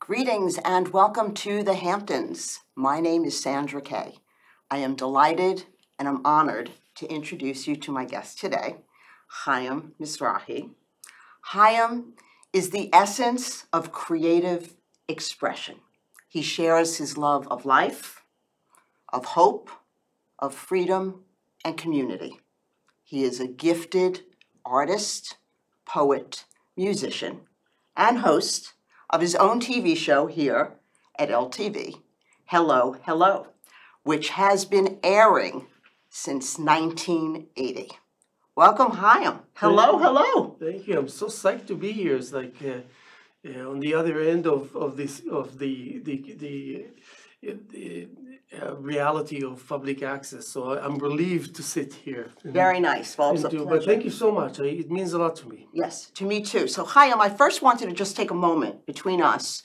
Greetings and welcome to the Hamptons. My name is Sandra K. I am delighted and I'm honored to introduce you to my guest today, Haim Mizrahi. Haim is the essence of creative expression. He shares his love of life, of hope, of freedom, and community. He is a gifted artist, poet, musician, and host of his own TV show here at LTV, Hello, Hello, which has been airing since 1980. Welcome, Haim. Hello, hello. Thank you. I'm so psyched to be here. It's like on the other end of the reality of public access. So I'm relieved to sit here. Very nice. Well, it's a pleasure. But thank you so much. It means a lot to me. Yes, to me too. So Haim, I first wanted to just take a moment between us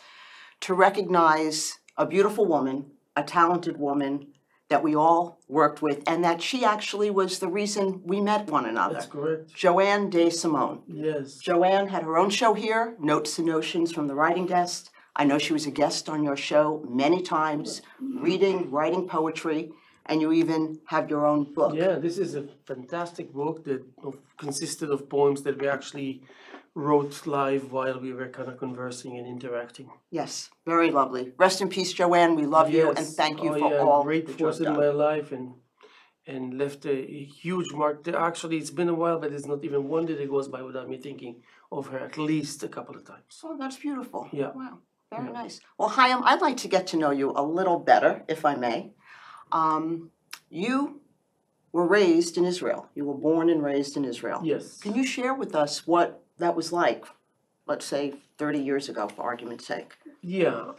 to recognize a beautiful woman, a talented woman that we all worked with, and that she actually was the reason we met one another. That's correct. Joanne de Simone. Yes. Joanne had her own show here, Notes and Notions from the Writing Desk. I know she was a guest on your show many times, writing poetry, and you even have your own book. Yeah, this is a fantastic book that consisted of poems that we actually wrote live while we were kind of conversing and interacting. Yes, very lovely. Rest in peace, Joanne. We love you and thank you for all great that force you've in done. my life and left a huge mark. Actually, it's been a while, but it's not even one day that goes by without me thinking of her at least a couple of times. Oh, that's beautiful. Yeah. Wow, very nice. Well, Haim, I'd like to get to know you a little better, if I may. You were raised in Israel. You were born and raised in Israel. Yes. Can you share with us what that was like, let's say 30 years ago, for argument's sake? Yeah.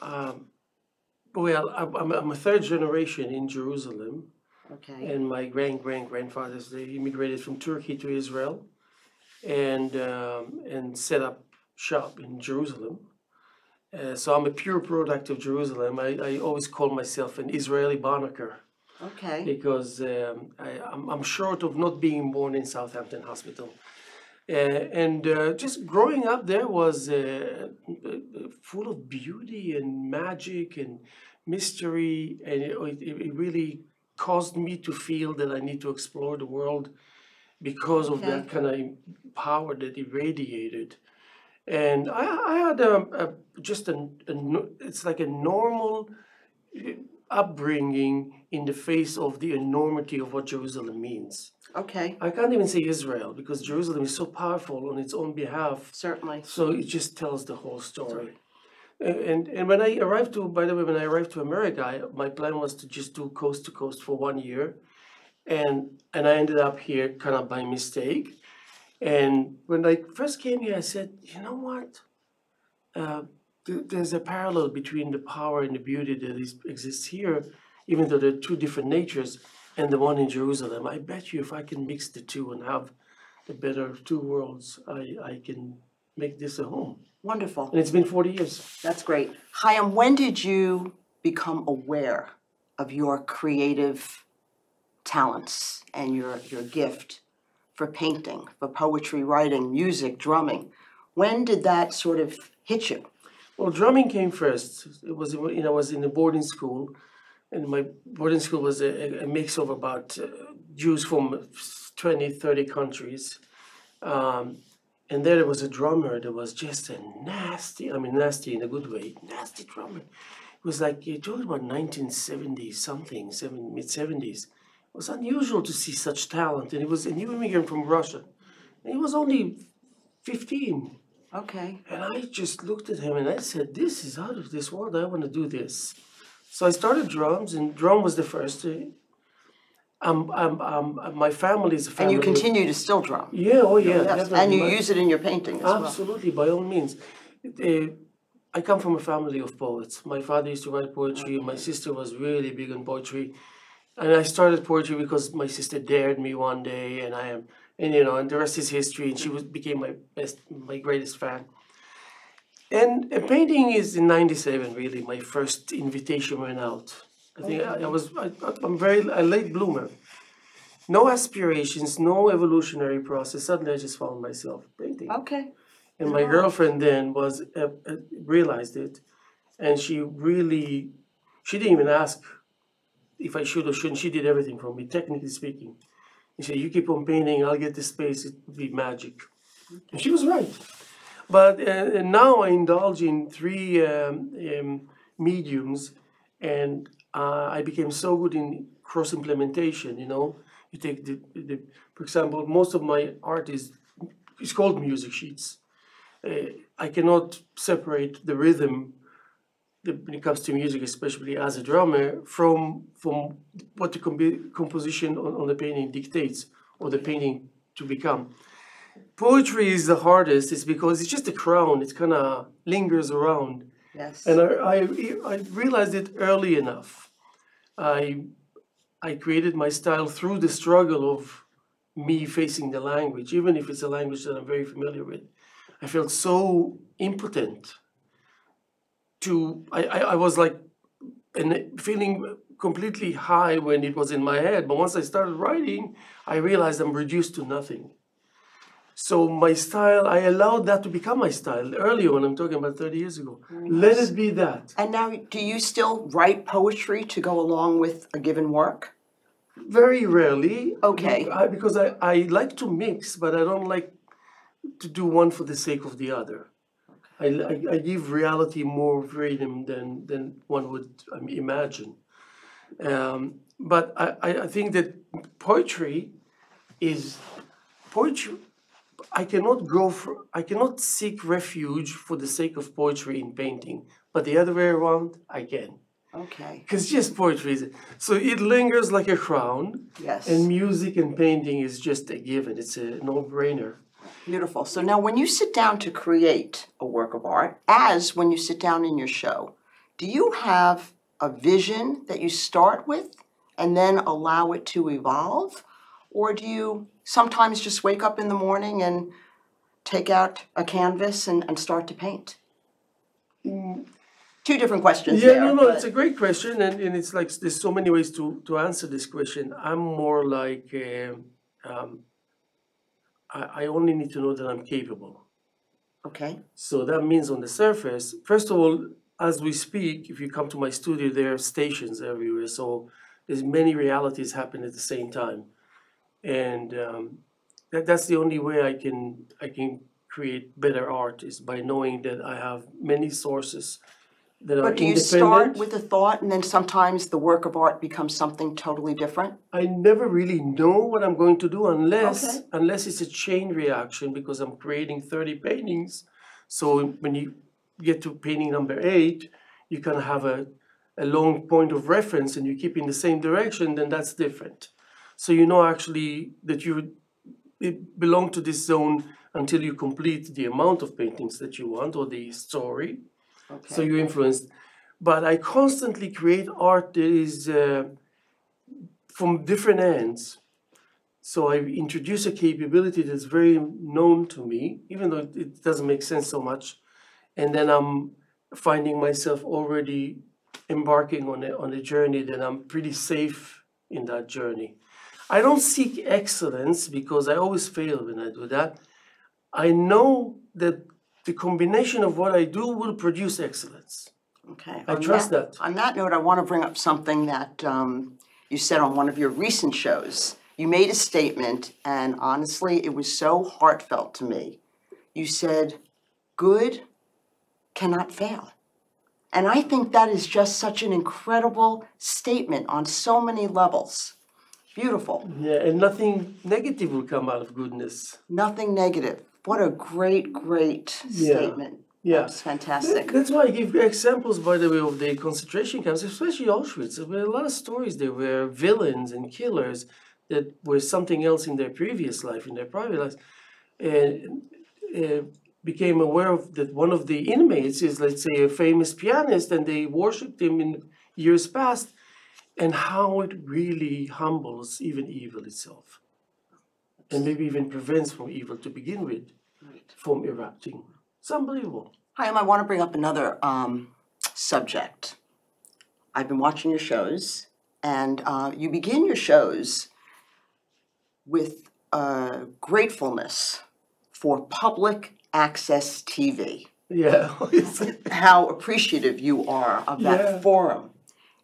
Well, I'm a third generation in Jerusalem. Okay. And my grandfathers, they immigrated from Turkey to Israel and set up shop in Jerusalem. So I'm a pure product of Jerusalem. I always call myself an Israeli Banneker. Okay. Because I'm short of not being born in Southampton Hospital. Just growing up there was full of beauty and magic and mystery, and it really caused me to feel that I need to explore the world because of that kind of power that it radiated. And I had it's like a normal upbringing in the face of the enormity of what Jerusalem means. Okay. I can't even say Israel because Jerusalem is so powerful on its own behalf. Certainly. So it just tells the whole story. And when I arrived to, by the way, when I arrived to America, my plan was to just do coast to coast for 1 year. And I ended up here kind of by mistake. And when I first came here, I said, you know what? There's a parallel between the power and the beauty that exists here, even though they're two different natures, and the one in Jerusalem. I bet you if I can mix the two and have the better of two worlds, I can make this a home. Wonderful. And it's been 40 years. That's great. Haim, when did you become aware of your creative talents and your gift for painting, for poetry, writing, music, drumming? When did that sort of hit you? Well, drumming came first. It was, I was in a boarding school, and my boarding school was a mix of about Jews from 20, 30 countries. And there was a drummer that was just a nasty, I mean nasty in a good way, nasty drummer. It was like, you're talking about 1970 something, mid-70s. It was unusual to see such talent, and he was a new immigrant from Russia. And he was only 15. Okay. And I just looked at him and I said, this is out of this world, I want to do this. So I started drums, and drum was the first. My family is a family. And you continue to still drum? Yeah, oh yeah. Yes. Definitely. And you use it in your painting as well? Absolutely, by all means. I come from a family of poets. My father used to write poetry. My sister was really big on poetry. And I started poetry because my sister dared me one day, and the rest is history. And she became my greatest fan. And painting is in '97 really. My first invitation went out. I think I'm a late bloomer. No aspirations, no evolutionary process. Suddenly, I just found myself painting. Okay. And my girlfriend then realized it, And she didn't even ask if I should or shouldn't. She did everything for me, technically speaking. She said, you keep on painting, I'll get the space, it will be magic. And she was right. But now I indulge in three mediums, and I became so good in cross implementation. You take for example, most of my art is called music sheets. I cannot separate the rhythm when it comes to music, especially as a drummer, from what the composition on the painting dictates, or the painting to become. Poetry is the hardest, is because it's just a crown. It kind of lingers around. Yes. And I realized it early enough. I created my style through the struggle of me facing the language, even if it's a language that I'm very familiar with. I felt so impotent I was like feeling completely high when it was in my head. But once I started writing, I realized I'm reduced to nothing. So my style, I allowed that to become my style early on. I'm talking about 30 years ago. Let it be that. And now, do you still write poetry to go along with a given work? Very rarely. Okay. Because I like to mix, but I don't like to do one for the sake of the other. I give reality more freedom than one would imagine. But I think that poetry. I cannot seek refuge for the sake of poetry in painting, but the other way around, I can. Okay. Because just poetry so it lingers like a crown. Yes. And music and painting is just a given. It's a no-brainer. Beautiful. So now when you sit down to create a work of art, as when you sit down in your show, do you have a vision that you start with and then allow it to evolve? Or do you sometimes just wake up in the morning and take out a canvas and start to paint? Two different questions there. No, it's a great question, and it's like there's so many ways to answer this question. I'm more like I only need to know that I'm capable. Okay. So that means on the surface, first of all, as we speak, if you come to my studio, there are stations everywhere. So there's many realities happening at the same time. And that's the only way I can create better art, is by knowing that I have many sources that are But do you independent. start with a thought and then sometimes the work of art becomes something totally different? I never really know what I'm going to do unless it's a chain reaction, because I'm creating 30 paintings. So when you get to painting number 8, you kind of have a long point of reference and you keep in the same direction, then that's different. So you know actually that you belong to this zone until you complete the amount of paintings that you want, or the story. Okay. So you're influenced. But I constantly create art that is from different ends. So I introduce a capability that's very known to me, even though it doesn't make sense so much. And then I'm finding myself already embarking on a journey that I'm pretty safe in that journey. I don't seek excellence, because I always fail when I do that. I know that the combination of what I do will produce excellence. Okay. I trust that. On that note, I want to bring up something that you said on one of your recent shows. You made a statement, and honestly, it was so heartfelt to me. You said, "Good cannot fail." And I think that is just such an incredible statement on so many levels. Beautiful. Yeah, and nothing negative will come out of goodness. Nothing negative. What a great, great statement. Yeah. That's fantastic. That's why I give examples, by the way, of the concentration camps, especially Auschwitz. There were a lot of stories. There were villains and killers that were something else in their previous life, in their private lives, and became aware of that one of the inmates is, let's say, a famous pianist, and they worshipped him in years past, and how it really humbles even evil itself, and maybe even prevents from evil to begin with from erupting. It's unbelievable. Haim, I want to bring up another subject. I've been watching your shows, and you begin your shows with gratefulness for public access TV. Yeah. how appreciative you are of that Yeah. forum.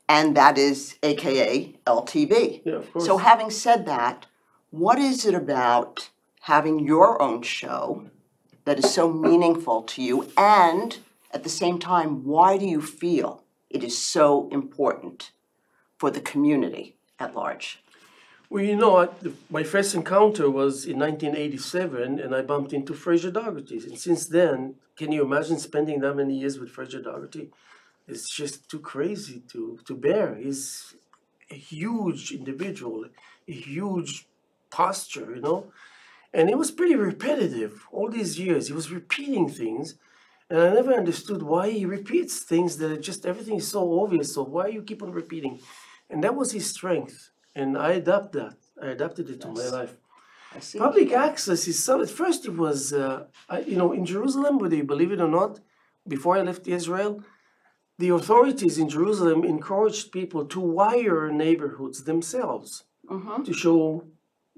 And that is AKA LTV. Yeah, of course. So having said that, what is it about having your own show that is so meaningful to you? And at the same time, why do you feel it is so important for the community at large? Well, you know what? My first encounter was in 1987, and I bumped into Fraser Dougherty. And since then, can you imagine spending that many years with Fraser Dougherty? It's just too crazy to bear. He's a huge individual, a huge posture, you know? And it was pretty repetitive all these years. He was repeating things, and I never understood why he repeats things that are just everything is so obvious. So why you keep on repeating? And that was his strength. And I adapt that. I adapted it to my life. I see. Public access is so. At first, it was, in Jerusalem, whether you believe it or not, before I left Israel, the authorities in Jerusalem encouraged people to wire neighborhoods themselves to show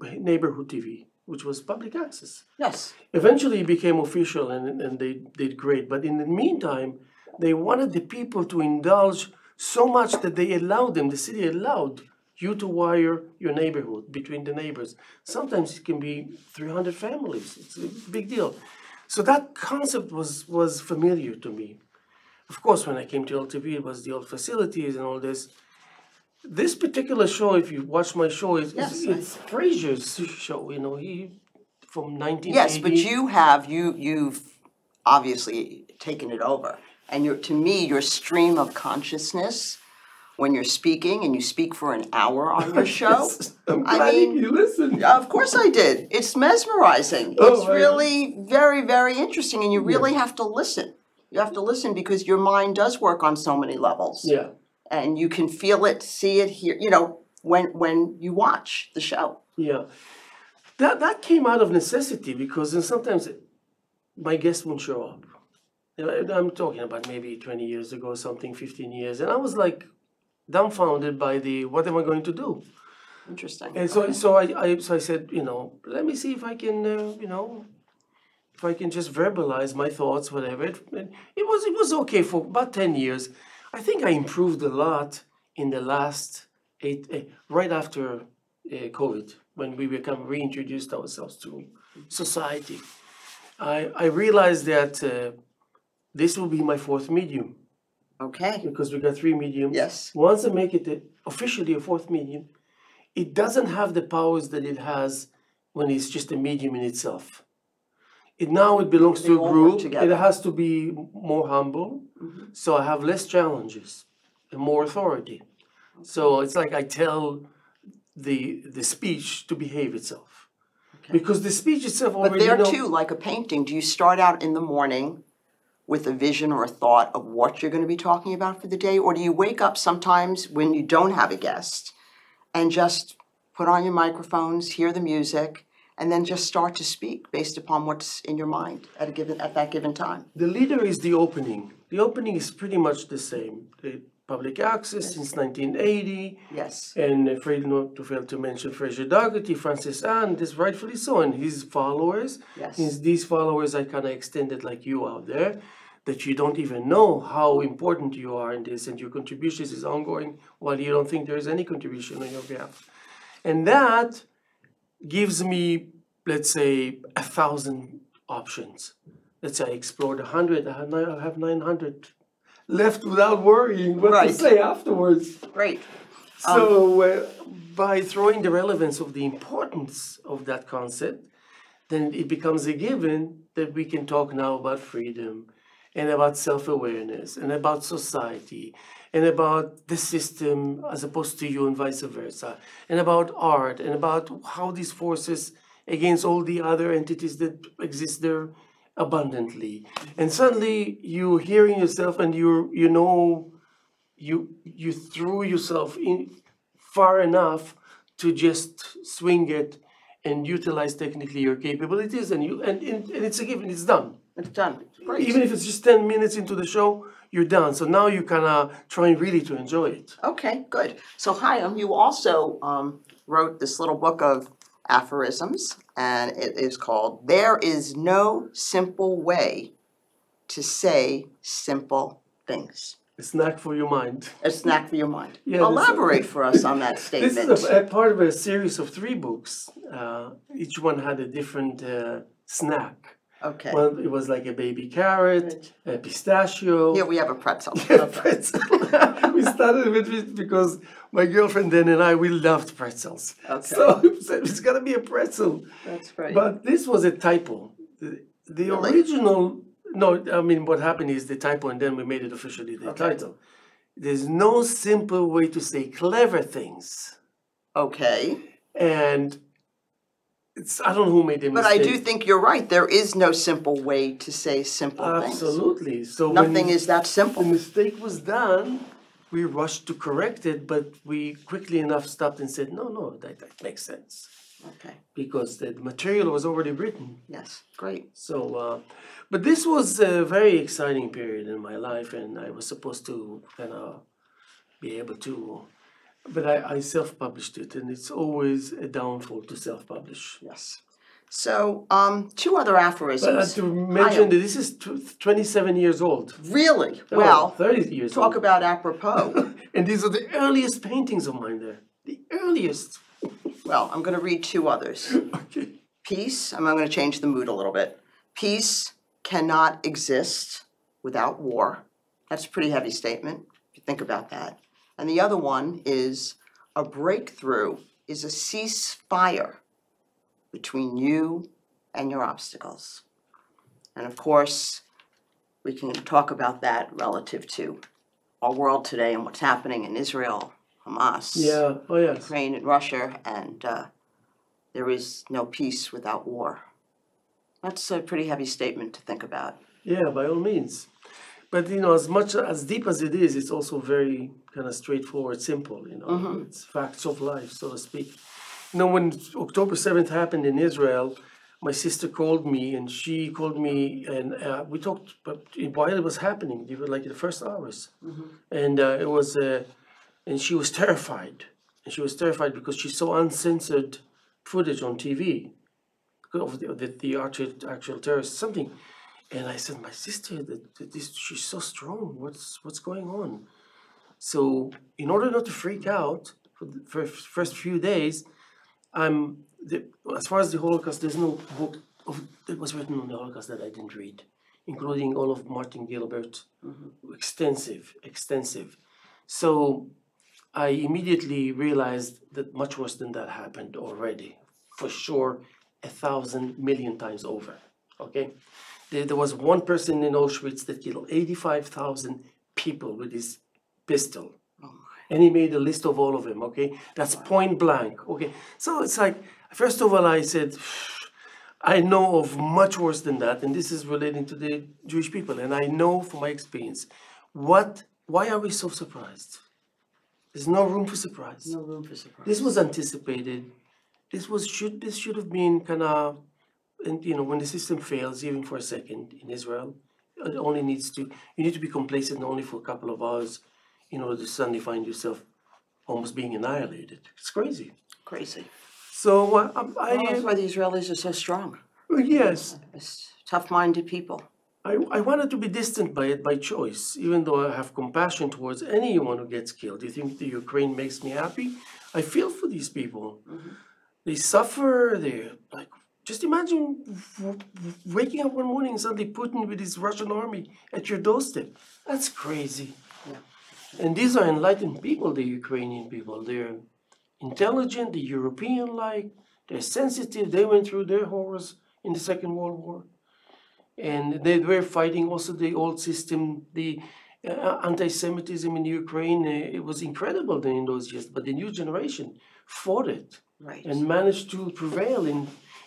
neighborhood TV, which was public access. Yes. Eventually, it became official, and they did great. But in the meantime, they wanted the people to indulge so much that they allowed them, the city allowed you to wire your neighborhood between the neighbors. Sometimes it can be 300 families. It's a big deal. So that concept was familiar to me. Of course, when I came to LTV, it was the old facilities and all this. This particular show, if you watch my show, it's Fraser's show. You know, he from 1980. Yes, but you've obviously taken it over, and to me, your stream of consciousness when you're speaking, and you speak for an hour on your show. I'm glad you listened. Of course I did. It's mesmerizing. It's really very, very interesting, and you really have to listen. You have to listen because your mind does work on so many levels. Yeah. And you can feel it, see it, hear, when you watch the show. Yeah. That came out of necessity because then sometimes my guests won't show up. I'm talking about maybe 20 years ago, something, 15 years. And I was like dumbfounded by what am I going to do? Interesting. And so I said, let me see if I can, if I can just verbalize my thoughts, whatever. It was okay for about 10 years. I think I improved a lot in the last right after COVID, when we reintroduced ourselves to society. I realized that this will be my fourth medium. Okay. Because we got three mediums. Yes. Once I make it officially a fourth medium, it doesn't have the powers that it has when it's just a medium in itself. Now it belongs to a group. It has to be more humble. So I have less challenges and more authority. So it's like I tell the speech to behave itself. Because the speech itself already But there too, like a painting, do you start out in the morning with a vision or a thought of what you're going to be talking about for the day? Or do you wake up sometimes when you don't have a guest and just put on your microphones, hear the music, and then just start to speak based upon what's in your mind at that given time? The leader is the opening. The opening is pretty much the same. The public access since 1980. Yes. And afraid not to fail to mention Fraser Dougherty, Francis Ann, this rightfully so, and his followers. Yes. These followers I kind of extended like you out there, that you don't even know how important you are in this, and your contributions is ongoing while you don't think there is any contribution on your behalf. And that gives me, let's say, 1,000 options. Let's say I explored 100, I have 900 left without worrying what to say afterwards. Great. So by throwing the relevance of the importance of that concept, then it becomes a given that we can talk now about freedom and about self-awareness and about society and about the system as opposed to you and vice versa, and about art and about how these forces against all the other entities that exist there abundantly. And suddenly you hearing yourself and you threw yourself in far enough to just swing it and utilize technically your capabilities, and it's a given, it's done. It's done. Great. Even if it's just 10 minutes into the show, you're done. So now you kind of trying really to enjoy it. Okay, good. So Haim, you also wrote this little book of aphorisms, and it is called "There is No Simple Way to say simple things. A snack for your mind. A snack for your mind. Yeah, Elaborate for us on that statement. This is a part of a series of 3 books. Each one had a different snack. Okay. One, it was like a baby carrot, a pistachio. Here we have a pretzel. Yeah, pretzel. We started with it because my girlfriend then and I, we loved pretzels. Okay. So we said, it's got to be a pretzel. That's right. But this was a typo. The Really? original, no, I mean, what happened is the typo, and then we made it officially the title. There's no simple way to say clever things. Okay. And I don't know who made the But mistake. I do think you're right. There is no simple way to say simple things. Absolutely. So Nothing when is that the simple. mistake was done, we rushed to correct it, but we quickly enough stopped and said, no, that makes sense. Okay. Because the material was already written. Yes. Great. So, but this was a very exciting period in my life, and I was supposed to kind of be able to, but I self-published it, and it's always a downfall to self-publish. Yes. So, 2 other But aphorisms. to mention that this is 27 years old. Really? Oh, Well, 30 years talk old. about apropos. And these are the earliest paintings of mine there. The earliest. Well, I'm going to read 2 others. Okay. Peace, I'm going to change the mood a little bit. Peace cannot exist without war. That's a pretty heavy statement, if you think about that. And the other one is, a breakthrough is a ceasefire between you and your obstacles. And of course, we can talk about that relative to our world today and what's happening in Israel, Hamas, Yeah, oh yes. Ukraine, and Russia, and there is no peace without war. That's a pretty heavy statement to think about. Yeah, by all means. But as deep as it is, it's also very kind of straightforward, simple, It's facts of life, so to speak. When October 7th happened in Israel, my sister called me, and she called me, and we talked while it was happening. They were like the first hours. And it was, and she was terrified. And she was terrified because she saw uncensored footage on TV of the actual terrorists, something. And I said, my sister, she's so strong. What's going on? So in order not to freak out for the first few days, as far as the Holocaust, there's no book that was written on the Holocaust that I didn't read, including all of Martin Gilbert, extensive. So I immediately realized that much worse than that happened already, for sure, 1,000 million times over, okay? There was one person in Auschwitz that killed 85,000 people with his pistol. And he made a list of all of them, okay? That's point blank, okay? So it's like, first of all, I said, I know of much worse than that, and this is relating to the Jewish people. And I know from my experience, why are we so surprised? There's no room for surprise. No room for surprise. This was anticipated. This should have been kind of, and when the system fails, even for a second in Israel, you need to be complacent only for a couple of hours in order to suddenly find yourself almost being annihilated. It's crazy. Crazy. So That's why the Israelis are so strong. Yes, It's tough-minded people. I wanted to be distant by it by choice, even though I have compassion towards anyone who gets killed. Do you think the Ukraine makes me happy? I feel for these people. They suffer. They're like, just imagine waking up one morning and suddenly Putin with his Russian army at your doorstep. That's crazy. Yeah. And these are enlightened people, the Ukrainian people. They're intelligent, the European-like, they're sensitive. They went through their horrors in the Second World War. And they were fighting also the old system, the anti-Semitism in Ukraine. It was incredible in those years, but the new generation fought it. Right. And managed to prevail in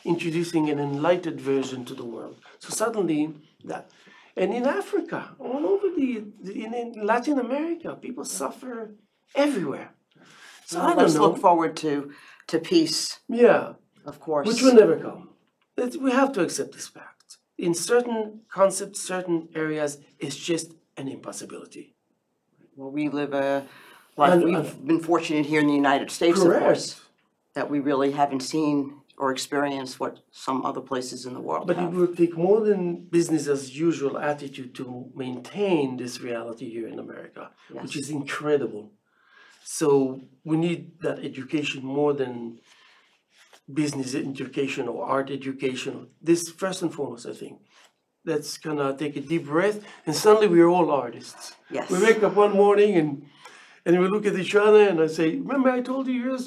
introducing an enlightened version to the world. So suddenly that, and in Africa, all over in Latin America, people suffer everywhere. So I don't Let's know. look forward to peace, Yeah, of course. which will never come. We have to accept this fact. In certain concepts, certain areas, it's just an impossibility. Well, we live a life. We've been fortunate here in the United States, of Correct. course, that we really haven't seen or experience what some other places in the world But it have. will take more than business as usual attitude to maintain this reality here in America, which Yes. is incredible. So we need that education more than business education or art education. This first and foremost, I think. Let's kind of take a deep breath, and suddenly we're all artists. Yes. We wake up one morning and we look at each other, and I say, "Remember, I told you years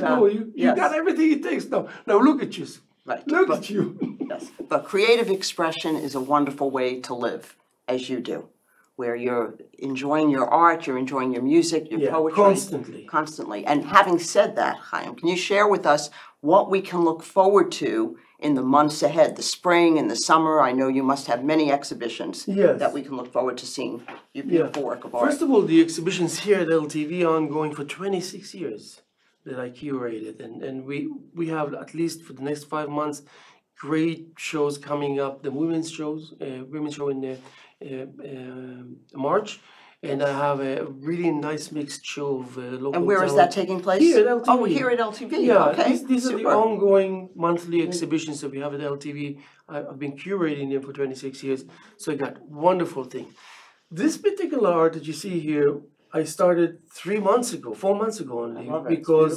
ago, you yes. got everything it takes. Now look at you, Right. look at you." Yes. But creative expression is a wonderful way to live, as you do, where you're enjoying your art, you're enjoying your music, your poetry. Constantly. And having said that, Haim, can you share with us what we can look forward to in the months ahead, the spring and the summer? I know you must have many exhibitions that we can look forward to seeing your beautiful work of art. First of all, the exhibitions here at LTV are ongoing for 26 years that I curated. And we have, at least for the next 5 months, great shows coming up. The women's show in March. And I have a really nice mixed show of local And where is that taking place? Here at LTV. Oh, here at LTV. Yeah, okay. These are the ongoing monthly exhibitions that we have at LTV. I've been curating them for 26 years, so I got wonderful things. This particular art that you see here, I started 4 months ago only, because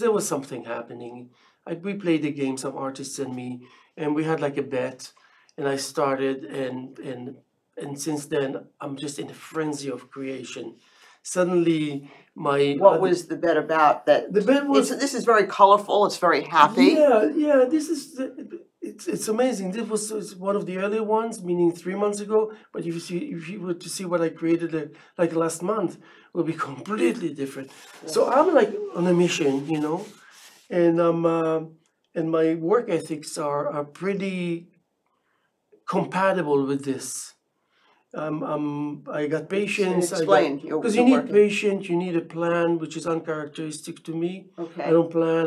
there was something happening. We played a game, some artists and me, and we had like a bet, and I started, and since then, I'm just in a frenzy of creation. Suddenly, What was the bet about? That the bet was... This is very colorful, it's very happy. Yeah, this is... It's amazing. This was one of the earlier ones, meaning 3 months ago. But if you were to see what I created like last month, it will be completely different. Yes. So I'm like on a mission, you know, and my work ethics are pretty compatible with this. I got patience. Explain. Because you need patience, you need a plan, which is uncharacteristic to me. Okay. I don't plan.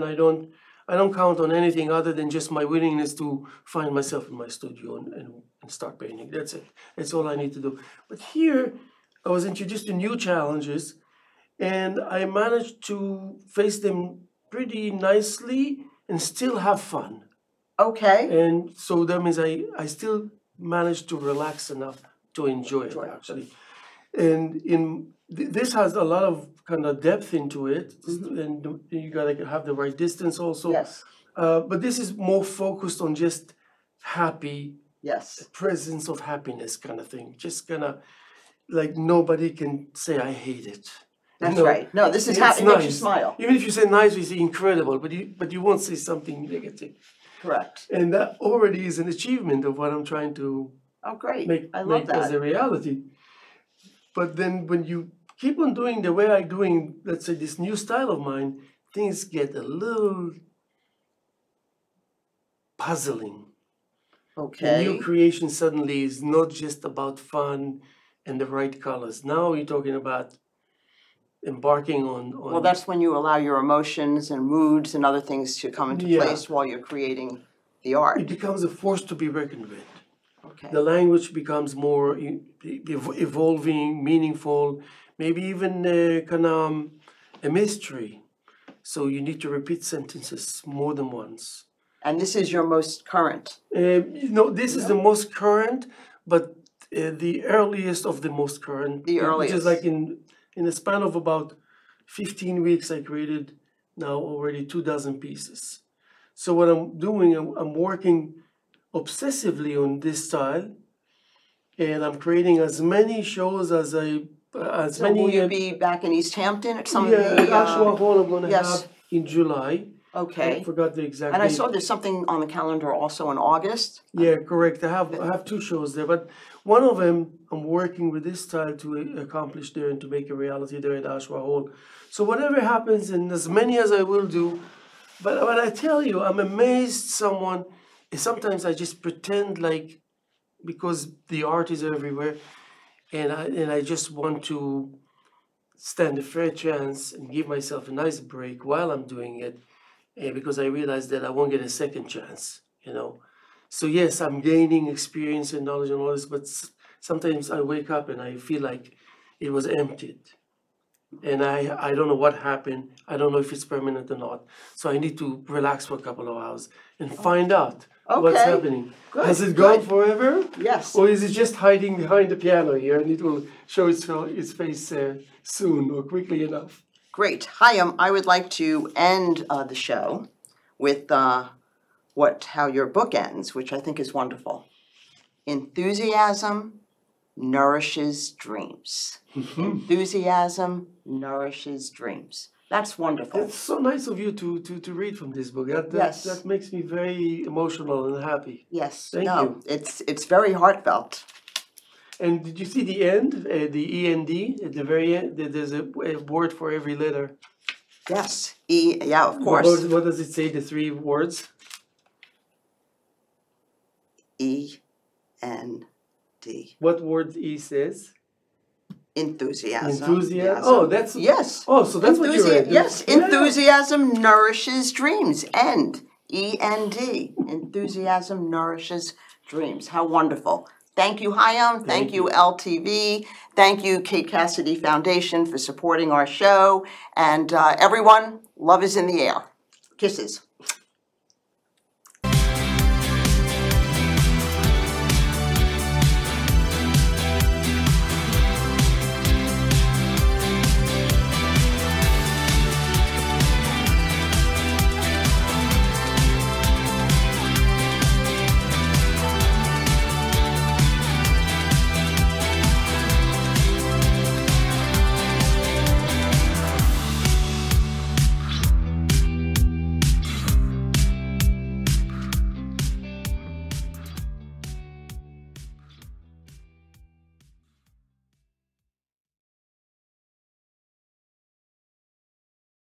I don't count on anything other than just my willingness to find myself in my studio and start painting. That's it. That's all I need to do. But here, I was introduced to new challenges, and I managed to face them pretty nicely and still have fun. Okay. And so that means I still managed to relax enough to enjoy it, actually. And this has a lot of kind of depth into it, and you gotta have the right distance also. Yes. But this is more focused on just happy, yes, presence of happiness kind of thing. Just kind of like nobody can say I hate it. That's right. No, this is happy. It makes you smile. Even if you say nice, you say incredible, but you won't say something negative. Correct. And that already is an achievement of what I'm trying to. Oh, great. Make that. As a reality. But then when you keep on doing the way I'm doing, let's say, this new style of mine, things get a little puzzling. Okay. The new creation suddenly is not just about fun and the right colors. Now you're talking about embarking on... Well, that's when you allow your emotions and moods and other things to come into place while you're creating the art. It becomes a force to be reckoned with. Okay. The language becomes more evolving, meaningful, maybe even kind of a mystery. So you need to repeat sentences more than once. And this is your most current? This is the most current, but the earliest of the most current. The earliest. Which is like in a span of about 15 weeks, I created now already 24 pieces. So what I'm doing, I'm working obsessively on this style, and I'm creating as many shows as Will you be back in East Hampton at some of the... Ashwa Hall I'm going to have in July. Okay. I forgot the exact date. And I saw date. There's something on the calendar also in August. Yeah, correct. I have 2 shows there, but one of them I'm working with this style to accomplish there and to make a reality there at Ashwa Hall. So whatever happens, and as many as I will do, but I tell you, I'm amazed sometimes I just pretend like, because the art is everywhere, and I just want to stand a fair chance and give myself a nice break while I'm doing it, because I realize that I won't get a second chance, you know. So yes, I'm gaining experience and knowledge and all this, but sometimes I wake up and I feel like it was emptied. and I don't know what happened. I don't know if it's permanent or not. So I need to relax for a couple of hours and find out what's Okay. happening. Good, Has it gone good. forever? Yes. Or is it just hiding behind the piano here and it will show its face soon or quickly enough? Great. Chaim, I would like to end the show with how your book ends, which I think is wonderful. Enthusiasm nourishes dreams. Enthusiasm nourishes dreams. That's wonderful. That's so nice of you to read from this book. Yes. That makes me very emotional and happy. Yes. Thank No, you. it's very heartfelt. And did you see the end, the END at the very end? There's a word for every letter. Yes. Yeah, of course. What does it say, the three words? E-N-D. What word E says? Enthusiasm. Enthusiasm. Oh, that's yes. Oh, so that's what you read. Yes. Yeah. Enthusiasm nourishes dreams. End. E-N-D. Enthusiasm nourishes dreams. How wonderful. Thank you, Chaim. Thank you, LTV. Thank you, Kate Cassidy Foundation, for supporting our show. And everyone, love is in the air. Kisses.